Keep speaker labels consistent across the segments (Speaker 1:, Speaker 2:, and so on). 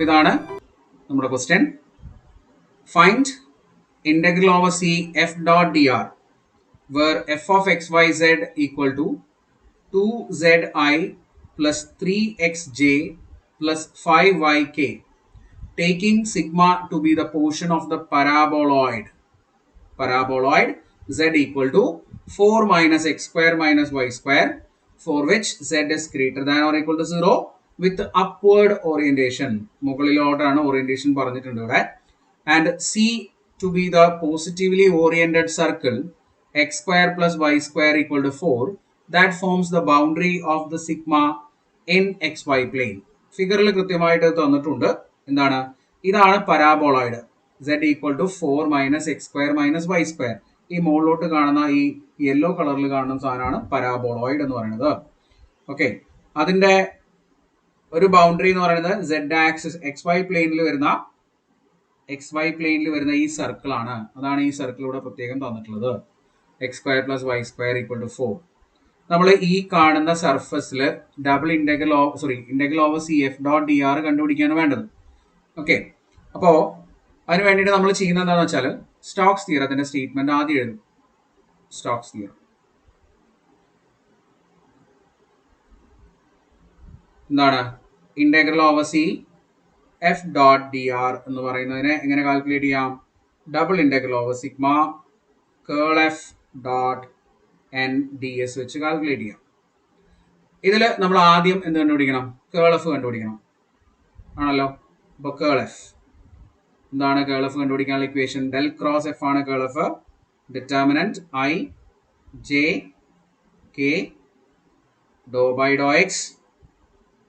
Speaker 1: ഇതാണ് നമ്മുടെ question. Find integral over C f dot dr where f of xyz equal to 2zi plus 3xj plus 5yk, taking sigma to be the portion of the paraboloid z equal to 4 minus x square minus y square, for which z is greater than or equal to 0 with upward orientation. മുകളിലോട്ടാണ് orientation പറഞ്ഞിട്ടുണ്ട് ഇവിടെ. And C to be the positively oriented circle x square plus y square equal to 4 that forms the boundary of the sigma in xy plane. ഫിഗറിൽ കൃത്യമായിട്ട് തന്നിട്ടുണ്ട്. എന്താണ്? ഇതാണ് പരാബോളോയിഡ്. z equal to 4 minus x square minus y square. ഈ മുകളിലോട്ട് കാണുന്ന ഈ yellow കളറിൽ കാണുന്ന സാധനമാണ് പരാബോളോയിഡ് എന്ന് പറയുന്നത്. ഓക്കെ, അതിന്റെ ഒരു ബൗണ്ടറി എന്ന് പറയുന്നത് z ആക്സിസ് xy പ്ലെയിനിൽ വരുന്ന ഈ സർക്കിൾ ആണ്. അതാണ് ഈ സർക്കിൾ ഇവിടെ പ്രത്യേകം തന്നിട്ടുള്ളത്. X square plus y square equal to 4. നമ്മൾ ഈ കാണുന്ന സർഫസിൽ integral over C F dot D r കണ്ടുപിടിക്കാണ് വേണ്ടത്. ഓക്കെ, അപ്പോൾ അതിന് വേണ്ടിയിട്ട് നമ്മൾ ചെയ്യുന്നത് എന്താണെന്ന് വെച്ചാൽ സ്റ്റോക്സ് തിയറത്തിന്റെ സ്റ്റേറ്റ്മെന്റ് ആദ്യം എഴുതും. സ്റ്റോക്സ് തിയറം എന്താണ്? Integral over C F dot D R എന്ന് പറയുന്നതിനെ എങ്ങനെ കാൽക്കുലേറ്റ് ചെയ്യാം? Double integral over sigma curl F dot N D S വെച്ച് കാൽക്കുലേറ്റ് ചെയ്യാം. ഇതിൽ നമ്മൾ ആദ്യം എന്ത് കണ്ടുപിടിക്കണം? കേൾ എഫ് കണ്ടുപിടിക്കണം ആണല്ലോ. അപ്പോൾ കേൾ എഫ് എന്താണ്? കേൾ എഫ് കണ്ടുപിടിക്കാനുള്ള ഇക്വേഷൻ ഡെൽ ക്രോസ് എഫ് ആണ് curl F. Determinant I J K do by do X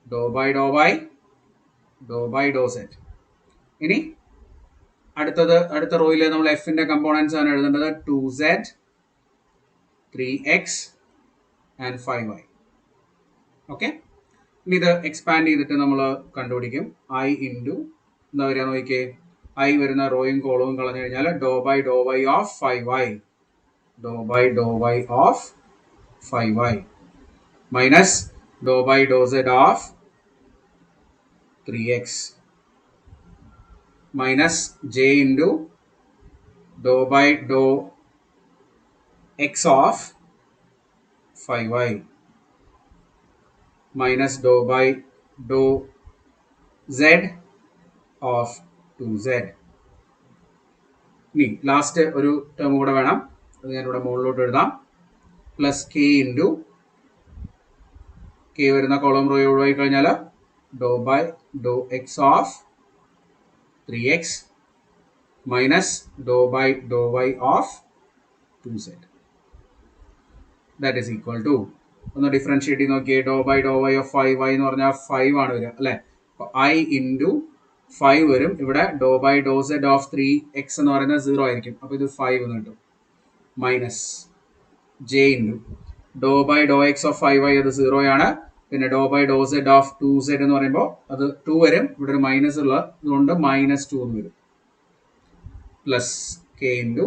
Speaker 1: do by do Y do by do Z. ഇനി അടുത്ത റോയിൽ നമ്മൾ എഫിന്റെ കമ്പോണൻസ് ആണ് എഴുതേണ്ടത്. 2z 3x and 5y. Okay, ഇനി ഇത് എക്സ്പാൻഡ് ചെയ്തിട്ട് നമ്മൾ കണ്ടുപിടിക്കും. ഐ ഇൻറ്റു എന്താ വരിക നോക്കിയേ, ഐ വരുന്ന റോയും കോളവും കളഞ്ഞു കഴിഞ്ഞാൽ do by do y of 5y do by do y of 5y minus do by do z of 3x minus j into dou by dou x of 5y minus dou by dou z of 2z. ഇനി last ഒരു term കൂടെ വേണം, അത് ഞാനിവിടെ മുകളിലോട്ട് എഴുതാം. Plus k into K വരുന്ന column raw ഒഴിവായി കഴിഞ്ഞാൽ dou by dou x of 3x minus dou by dou y of 2z. That is equal to, ഒന്ന് ഡിഫറൻഷിയേറ്റ് ചെയ്ത് നോക്കിയേ. Do by do y of 5y എന്ന് പറഞ്ഞാൽ 5 ആണ് വരിക അല്ലേ. അപ്പോൾ ഐ ഇൻറ്റു 5 വരും. ഇവിടെ do by do z of 3x എന്ന് പറയുന്നത് 0 ആയിരിക്കും. അപ്പോൾ ഇത് 5 എന്ന് കിട്ടും. Minus j into do by do x of 5y അത് 0 ആണ്. പിന്നെ do by do z of 2z എന്ന് പറയുമ്പോൾ അത് 2 വരും. ഇവിടെ ഒരു മൈനസ് ഉള്ളതുകൊണ്ട് -2 എന്ന് വരും. പ്ലസ് കെ ഇൻറ്റു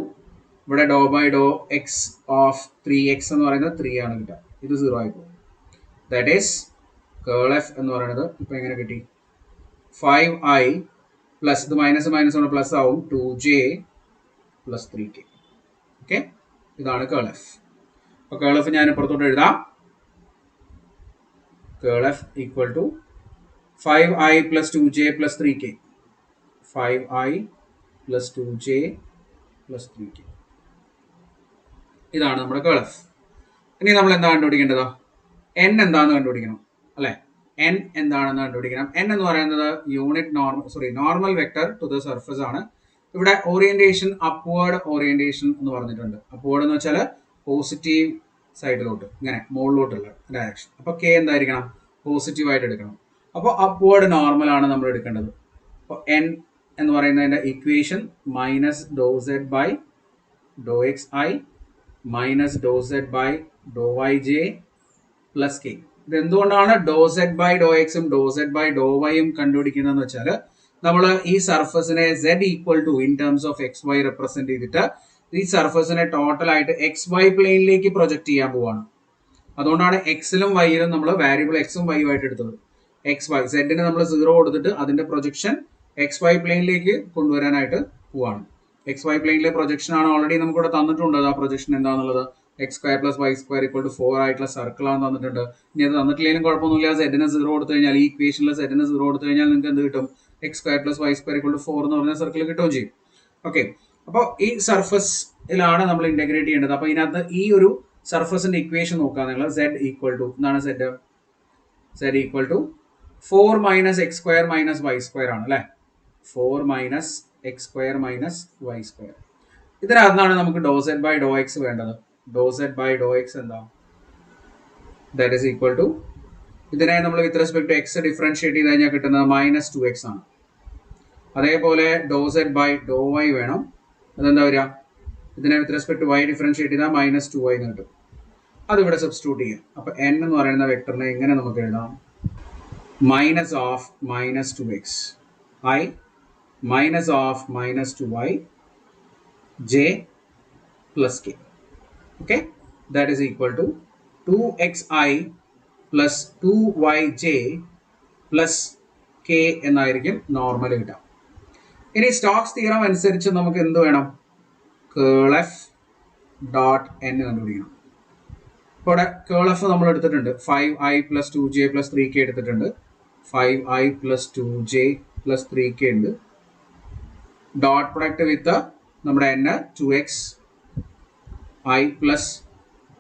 Speaker 1: ഇവിടെ do by do x of 3x എന്ന് പറയുന്നത് 3 ആണ് കിട്ടുക. ഇത് 0 ആയിപ്പോൾ. ദാറ്റ് ഈസ് കേൾ എഫ് എന്ന് പറയുന്നത് ഇപ്പം എങ്ങനെ കിട്ടി? 5i പ്ലസ് ഇത് മൈനസ് കൊണ്ട് പ്ലസ് ആവും 2j പ്ലസ് 3k. ഓക്കെ, ഇതാണ് കേൾ എഫ്. അപ്പോൾ കേൾ എഫ് ഞാൻ പുറത്തോട്ട് എഴുതാം. Curl F equal to 5i plus 2j plus 3k. 5i plus 2j plus 3k. ഇതാണ് നമ്മുടെ കേൾ എഫ്. ഇനി നമ്മൾ എന്താ കണ്ടുപിടിക്കേണ്ടത്? n എന്താണെന്ന് കണ്ടുപിടിക്കണം അല്ലെ. n എന്താണെന്ന് കണ്ടുപിടിക്കണം. n എന്ന് പറയുന്നത് normal vector to the surface ആണ്. ഇവിടെ ഓറിയന്റേഷൻ അപ്വേർഡ് ഓറിയന്റേഷൻ എന്ന് പറഞ്ഞിട്ടുണ്ട്. അപ്വേർഡ് എന്ന് വെച്ചാൽ പോസിറ്റീവ് സൈഡിലോട്ട്, ഇങ്ങനെ മുകളിലോട്ടുള്ള ഡയറക്ഷൻ. അപ്പോൾ കെ എന്തായിരിക്കണം? പോസിറ്റീവ് ആയിട്ട് എടുക്കണം. അപ്പോൾ അപ്വേർഡ് നോർമൽ ആണ് നമ്മൾ എടുക്കേണ്ടത്. അപ്പോൾ എൻ എന്ന് പറയുന്നതിൻ്റെ equation minus do Z by do X I minus do Z by do Y J plus K. ഇത് എന്തുകൊണ്ടാണ് ഡോ സെഡ് ബൈ ഡോ എക്സും ഡോ സെഡ് ബൈ ഡോ വൈയും കണ്ടുപിടിക്കുന്നതെന്ന് വെച്ചാൽ നമ്മൾ ഈ സർഫസിനെ z equal to in terms of X Y represent ചെയ്തിട്ട് ഈ സർഫസിനെ ടോട്ടലായിട്ട് എക്സ് വൈ പ്ലെയിനിലേക്ക് പ്രൊജക്ട് ചെയ്യാൻ പോവാണ്. അതുകൊണ്ടാണ് എക്സിലും വൈയിലും നമ്മൾ വാരിയബിൾ എക്സും വൈയും ആയിട്ട് എടുത്തത്. എക്സ് വൈ സെഡിന് നമ്മൾ 0 കൊടുത്തിട്ട് അതിന്റെ പ്രൊജക്ഷൻ എക്സ് വൈ പ്ലെയിനിലേക്ക് കൊണ്ടുവരാനായിട്ട് പോവാണ്. എക്സ് വൈ പ്ലെയിനിലെ പ്രൊജക്ഷൻ ആണ് ഓൾറെഡി നമുക്ക് ഇവിടെ തന്നിട്ടുണ്ട്. ആ പ്രൊജക്ഷൻ എന്താണെന്നുള്ളത് x² + y² = 4 ആയിട്ടുള്ള സർക്കിൾ ആണ് തന്നിട്ടുണ്ട്. ഇനി അത് തന്നിട്ടില്ലെങ്കിലും കുഴപ്പമൊന്നുമില്ല. സെഡിന് 0 കൊടുത്തു കഴിഞ്ഞാൽ ഈ ഇക്വേഷനിൽ സെഡിന് 0 കൊടുത്തു കഴിഞ്ഞാൽ നിങ്ങൾക്ക് എന്ത് കിട്ടും? x² + y² = 4 എന്ന് പറഞ്ഞ സർക്കിൾ കിട്ടുകയും ചെയ്യും. ഓക്കെ, അപ്പോൾ ഈ സർഫസിലാണ് നമ്മൾ ഇന്റഗ്രേറ്റ് ചെയ്യേണ്ടത്. അപ്പോൾ ഇതിനകത്ത് ഈ ഒരു സർഫസിന്റെ ഇക്വേഷൻ നോക്കുക നിങ്ങൾ. z = എന്താണ്? z = 4 - x² - y² ആണ് അല്ലെ. 4 - x² - y². ഇതിനകത്താണ് നമുക്ക് ∂z/∂x വേണ്ടത്. ∂z/∂x എന്താ? ദാറ്റ് ഈസ് ഈക്വൽ ടു, ഇതിനെ നമ്മൾ with respect to X differentiate ചെയ്ത് കഴിഞ്ഞാൽ കിട്ടുന്നത് -2x ആണ്. അതേപോലെ ∂z/∂y വേണം. അതെന്താ വരിക? ഇതിനെ with respect to y differentiate ചെയ്താൽ -2y എന്ന് കിട്ടും. അതിവിടെ സബ്സ്റ്റിറ്റ്യൂട്ട് ചെയ്യാം. അപ്പൊ n എന്ന് പറയുന്ന വെക്ടറിനെ എങ്ങനെ നമുക്ക് എഴുതാം? -(-2x) i -(-2y) j plus k. Okay, that is equal to 2xi plus 2yj plus k എന്നായിരിക്കും നോർമൽ കിട്ടുക. ഇനി സ്റ്റോക്സ് തിയറം അനുസരിച്ച് നമുക്ക് എന്ത് വേണം? കേൾ എഫ് ഡോട്ട് n കണ്ടുപിടിക്കണം. ഇപ്പോൾ ഇവിടെ കേൾ എഫ് നമ്മൾ എടുത്തിട്ടുണ്ട്. 5i plus 2j plus 3k എടുത്തിട്ടുണ്ട്. 5i plus 2j plus 3k ഉണ്ട്. ഡോട്ട് പ്രൊഡക്റ്റ് വിത്ത് നമ്മുടെ n 2x i plus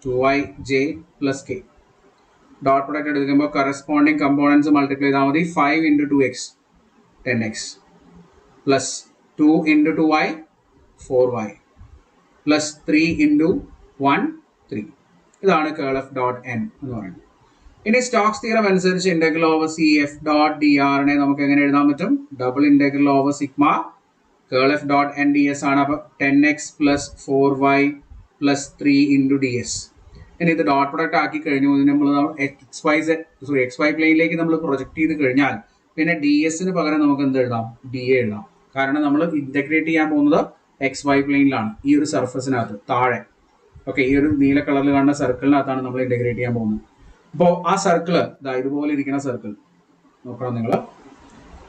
Speaker 1: 2yj plus k. Dot product എടുക്കുമ്പോൾ കറസ്പോണ്ടിങ് കമ്പോണൻസ് മൾട്ടിപ്ലൈ ചെയ്താൽ മതി. 5 × 2x 10x plus 2 × 2y 4y plus 3 × 1 3. ഇതാണ് കേൾ F dot n എന്ന് പറയുന്നത്. ഇനി സ്റ്റോക്സ് തിയറം അനുസരിച്ച് integral over C F dot D ആറിനെ നമുക്ക് എങ്ങനെ എഴുതാൻ പറ്റും? Double integral over sigma curl F dot n ds ആണ്. അപ്പോൾ 10x plus 4y plus 3 × ds. ഇനി ഇത് ഡോട്ട് പ്രൊഡക്റ്റ് ആക്കി കഴിഞ്ഞു. നമ്മൾ എക്സ് വൈ പ്ലെയിനിലേക്ക് നമ്മൾ പ്രൊജക്ട് ചെയ്ത് കഴിഞ്ഞാൽ പിന്നെ ഡി എസിന് പകരം നമുക്ക് എന്ത് എഴുതാം? ഡി എ എഴുതാം. കാരണം നമ്മൾ ഇന്റഗ്രേറ്റ് ചെയ്യാൻ പോകുന്നത് എക്സ് വൈ പ്ലെയിനിലാണ്, ഈ ഒരു സർഫസിനകത്ത് താഴെ. ഓക്കെ, ഈ ഒരു നീല കളറിൽ കാണുന്ന സർക്കിളിനകത്താണ് നമ്മൾ ഇന്റഗ്രേറ്റ് ചെയ്യാൻ പോകുന്നത്. അപ്പോൾ ആ സർക്കിള് ഇതുപോലെ ഇരിക്കുന്ന സർക്കിൾ നോക്കണം നിങ്ങൾ.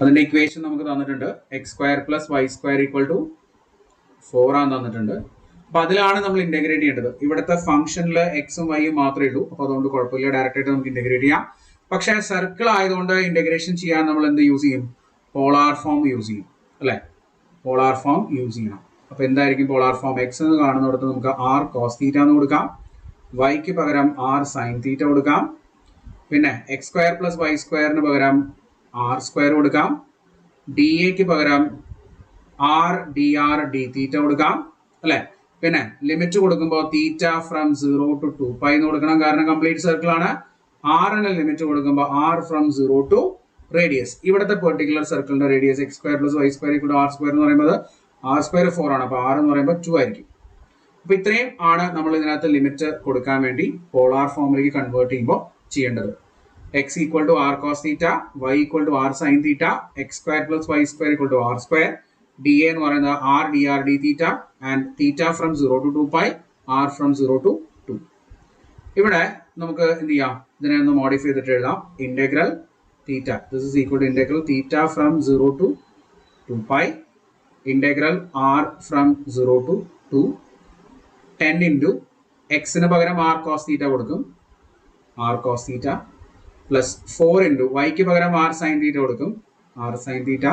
Speaker 1: അതിന്റെ ഇക്വേഷൻ നമുക്ക് തന്നിട്ടുണ്ട്. x² + y² = 4 ആണ് തന്നിട്ടുണ്ട്. അപ്പൊ അതിലാണ് നമ്മൾ ഇന്റഗ്രേറ്റ് ചെയ്യേണ്ടത്. ഇവിടുത്തെ ഫംഗ്ഷനിൽ എക്സും വൈയും മാത്രമേ ഉള്ളൂ. അപ്പൊ അതുകൊണ്ട് കുഴപ്പമില്ല, ഡയറക്റ്റ് ആയിട്ട് നമുക്ക് ഇന്റഗ്രേറ്റ് ചെയ്യാം. പക്ഷെ സർക്കിൾ ആയതുകൊണ്ട് ഇന്റഗ്രേഷൻ ചെയ്യാൻ നമ്മൾ എന്ത് യൂസ് ചെയ്യും? പോളാർ ഫോം യൂസ് ചെയ്യും അല്ലെ. പോളാർ ഫോം യൂസ് ചെയ്യണം. അപ്പൊ എന്തായിരിക്കും പോളാർ ഫോം? എക്സ് എന്ന് കാണുന്നിടത്ത് നമുക്ക് r cos θ എന്ന് കൊടുക്കാം. വൈക്ക് പകരം r sin θ കൊടുക്കാം. പിന്നെ x² + y² പകരം r² കൊടുക്കാം. ഡി എക്ക് പകരം r dr dθ കൊടുക്കാം അല്ലെ. പിന്നെ ലിമിറ്റ് കൊടുക്കുമ്പോൾ തീറ്റ ഫ്രം 0 to 2π എന്ന് കൊടുക്കണം. കാരണം കംപ്ലീറ്റ് സർക്കിൾ ആണ്. ആറിന് ലിമിറ്റ് കൊടുക്കുമ്പോൾ r from 0 to റേഡിയസ്. ഇവിടുത്തെ പെർട്ടിക്കുലർ സർക്കിളിന്റെ റേഡിയസ് x² + y² = r² എന്ന് പറയുമ്പോൾ r² 4 ആണ്. അപ്പോൾ r എന്ന് പറയുമ്പോൾ 2 ആയിരിക്കും. അപ്പൊ ഇത്രയും ആണ് നമ്മൾ ഇതിനകത്ത് ലിമിറ്റ് കൊടുക്കാൻ വേണ്ടി പോളാർ ഫോമിലേക്ക് കൺവേർട്ട് ചെയ്യുമ്പോൾ ചെയ്യേണ്ടത്. x = r cos θ, y = r sin θ, x² + y² = r², dA എന്ന് പറയുന്നത് r dr dθ and θ from 0 to 2π, r from 0 to 2. ഇവിടെ നമുക്ക് എന്ത് ചെയ്യാം? ഇതിനെ ഒന്ന് മോഡിഫൈ ചെയ്തിട്ട് എഴുതാം. Integral theta, this is equal to integral θ from 0 to 2π, integral r from 0 to 2, 10 into x-ന് പകരം r cos θ കൊടുക്കും, r cos θ plus 4 into y-ക്ക് പകരം r sin θ കൊടുക്കും, r sin θ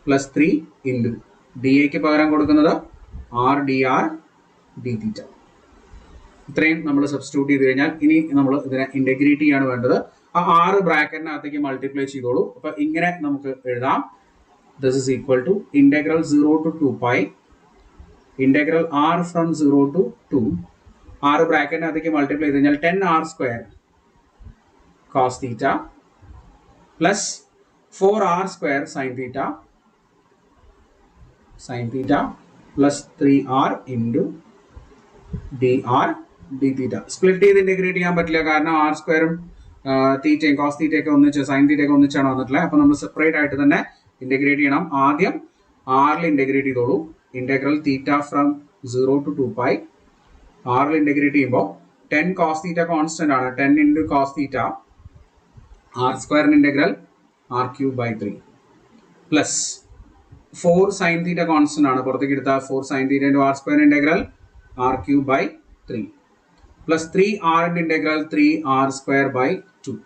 Speaker 1: plus 3 into dA-ക്ക് പകരം കൊടുക്കുന്നത് r dr dθ. ഇത്രയും നമ്മൾ സബ്സ്റ്റിറ്റ്യൂട്ട് ചെയ്ത് കഴിഞ്ഞാൽ ഇനി നമ്മൾ ഇതിനെ ഇന്റഗ്രേറ്റ് ചെയ്യാണ് വേണ്ടത്. ആ 6 ബ്രാക്കറ്റിനകത്തേക്ക് മൾട്ടിപ്ലൈ ചെയ്തോളൂ. അപ്പൊ ഇങ്ങനെ നമുക്ക് എഴുതാം. This is equal to integral 0 to 2π, integral r from 0 to 2, 6 ബ്രാക്കറ്റിനകത്തേക്ക് multiply ചെയ്ത് കഴിഞ്ഞാൽ 10r² cos θ plus 4r² sin θ plus 3r into dr dθ. Split ചെയ്ത് ഇന്റഗ്രേറ്റ് ചെയ്യാൻ പറ്റില്ല. കാരണം r² തീറ്റയും കോസ് തീറ്റയൊക്കെ ഒന്നിച്ച് സൈൻ തീറ്റയൊക്കെ ഒന്നിച്ചാണ് വന്നിട്ടുള്ളത്. അപ്പൊ നമ്മൾ സെപ്പറേറ്റ് ആയിട്ട് തന്നെ ഇന്റഗ്രേറ്റ് ചെയ്യണം. ആദ്യം ആറിൽ ഇന്റഗ്രേറ്റ് ചെയ്തോളൂ. Integral theta from 0 to 2 pi. R integrate ചെയ്യുമ്പോൾ 10 cos theta constant ആണ്. 10 into cos theta r square integral r cube by 3 plus 4 sin theta constant ആണ്. പുറത്തേക്ക് എടുത്താൽ 4 sin theta into r square integral r cube by 3 plus 3r into integral 3r square by 2.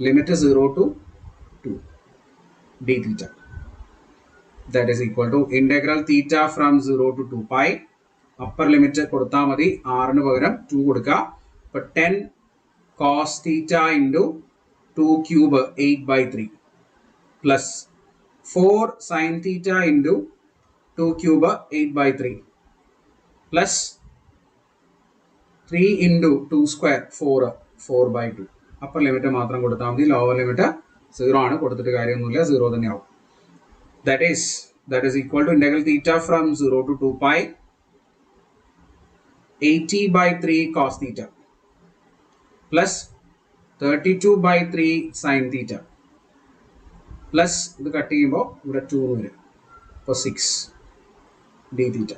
Speaker 1: Limit 0 to 2 d theta. That is equal to integral theta from 0 to 2 pi. Upper limit കൊടുത്താൽ മതി. r ന് പകരം 2 കൊടുക്കുക. അപ്പോൾ 10 cos theta into 2 cube 8 by 3 plus 4 sin theta into 2 cube 8 by 3 plus 3 into 2 square 4 by 2. Upper limit മാത്രം കൊടുത്താൽ മതി. Lower limit 0 ആണ്. കൊടുത്തിട്ട് കാര്യമൊന്നുമില്ല, 0 തന്നെയാവും. That is equal to integral theta from 0 to 2 pi 80 by 3 cos theta plus 32 by 3 sin theta plus ഇത് cut ചെയ്യുമ്പോൾ ഇവിടെ 2 വരും. അപ്പോൾ 6 d theta.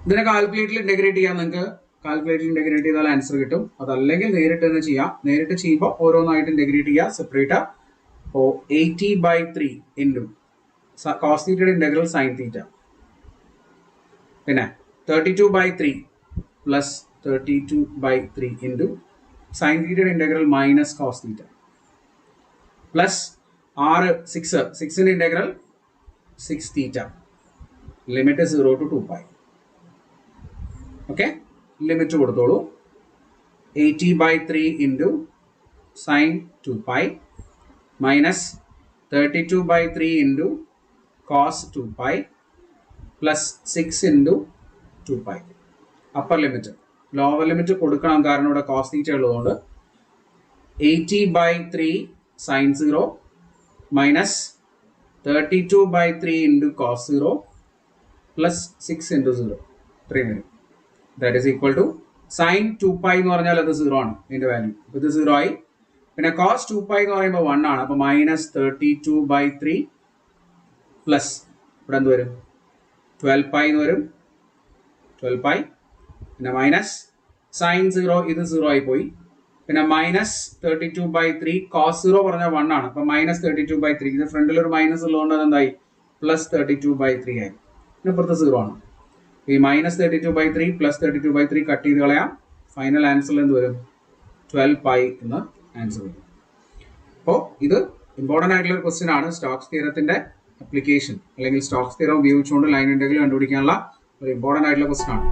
Speaker 1: ഇതിനെ കാൽക്കുലേറ്ററിൽ ഇൻ്റഗ്രേറ്റ് ചെയ്യാൻ നിങ്ങൾക്ക് കാൽക്കുലേറ്ററിൽ ഇൻ്റഗ്രേറ്റ് ചെയ്താൽ ആൻസർ കിട്ടും. അതല്ലെങ്കിൽ നേരിട്ട് തന്നെ ചെയ്യാം. നേരിട്ട് ചെയ്യുമ്പോൾ ഓരോന്നായിട്ട് ഇൻ്റഗ്രേറ്റ് ചെയ്യുക സെപ്പറേറ്റ്. അപ്പോൾ 80 by 3 into cos theta integral sin theta. പിന്നെ 32 by 3 plus 32 by 3 into sin theta integral minus cos theta plus r 6 integral 6 theta. Limit 0 to 2 pi. Okay, limit കൊടുത്തോളൂ. 80 by 3 into sin 2 pi minus 32 by 3 into cos 2 pi plus 6 into 2 pi. Upper limit. Lower limit കൊടുക്കണം, കാരണം ഇവിടെ cos theta ഉള്ളതുകൊണ്ട്. 80 by 3 sin 0 minus 32 by 3 into cos 0 plus 6 into 0. 3 വരും. That is equal to sin 2 pi എന്ന് പറഞ്ഞാൽ അത് 0 ആണ് ഇതിൻ്റെ വാല്യൂ. അപ്പോൾ ഇത് 0 ആയി. പിന്നെ cos 2 pi എന്ന് പറയുമ്പോൾ 1 ആണ്. അപ്പോൾ മൈനസ് 32 by 3 പ്ലസ് ഇവിടെ എന്ത് വരും 12 pi എന്ന് വരും. 12 pi പിന്നെ മൈനസ് സൈൻ 0 ഇത് 0 ആയി പോയി. പിന്നെ മൈനസ് 32 by 3 cos 0 പറഞ്ഞാൽ 1 ആണ്. അപ്പോൾ മൈനസ് 32 by 3 ഇത് ഫ്രണ്ടിൽ ഒരു മൈനസ് ഉള്ളതുകൊണ്ട് അത് എന്തായി പ്ലസ് 32 by 3 ആയി. പിന്നെ ഇപ്പുറത്ത് 0 ആണ്. ഈ minus 32 by 3 plus 32 by 3 cut ചെയ്ത് കളയാം. ഫൈനൽ ആൻസറിൽ എന്ത് വരും 12 pi എന്ന ആൻസർ വരും. അപ്പോൾ ഇത് ഇമ്പോർട്ടൻ്റ് ആയിട്ടുള്ള ഒരു ക്വസ്റ്റ്യൻ ആണ്. സ്റ്റോക്സ് തിയറത്തിൻ്റെ അപ്ലിക്കേഷൻ അല്ലെങ്കിൽ സ്റ്റോക്സ് തിയറം ഉപയോഗിച്ചുകൊണ്ട് ലൈൻ ഇന്റഗ്രൽ കണ്ടുപിടിക്കാനുള്ള ഒരു ഇമ്പോർട്ടൻ്റ് ആയിട്ടുള്ള ക്വസ്റ്റ്യൻ ആണ്.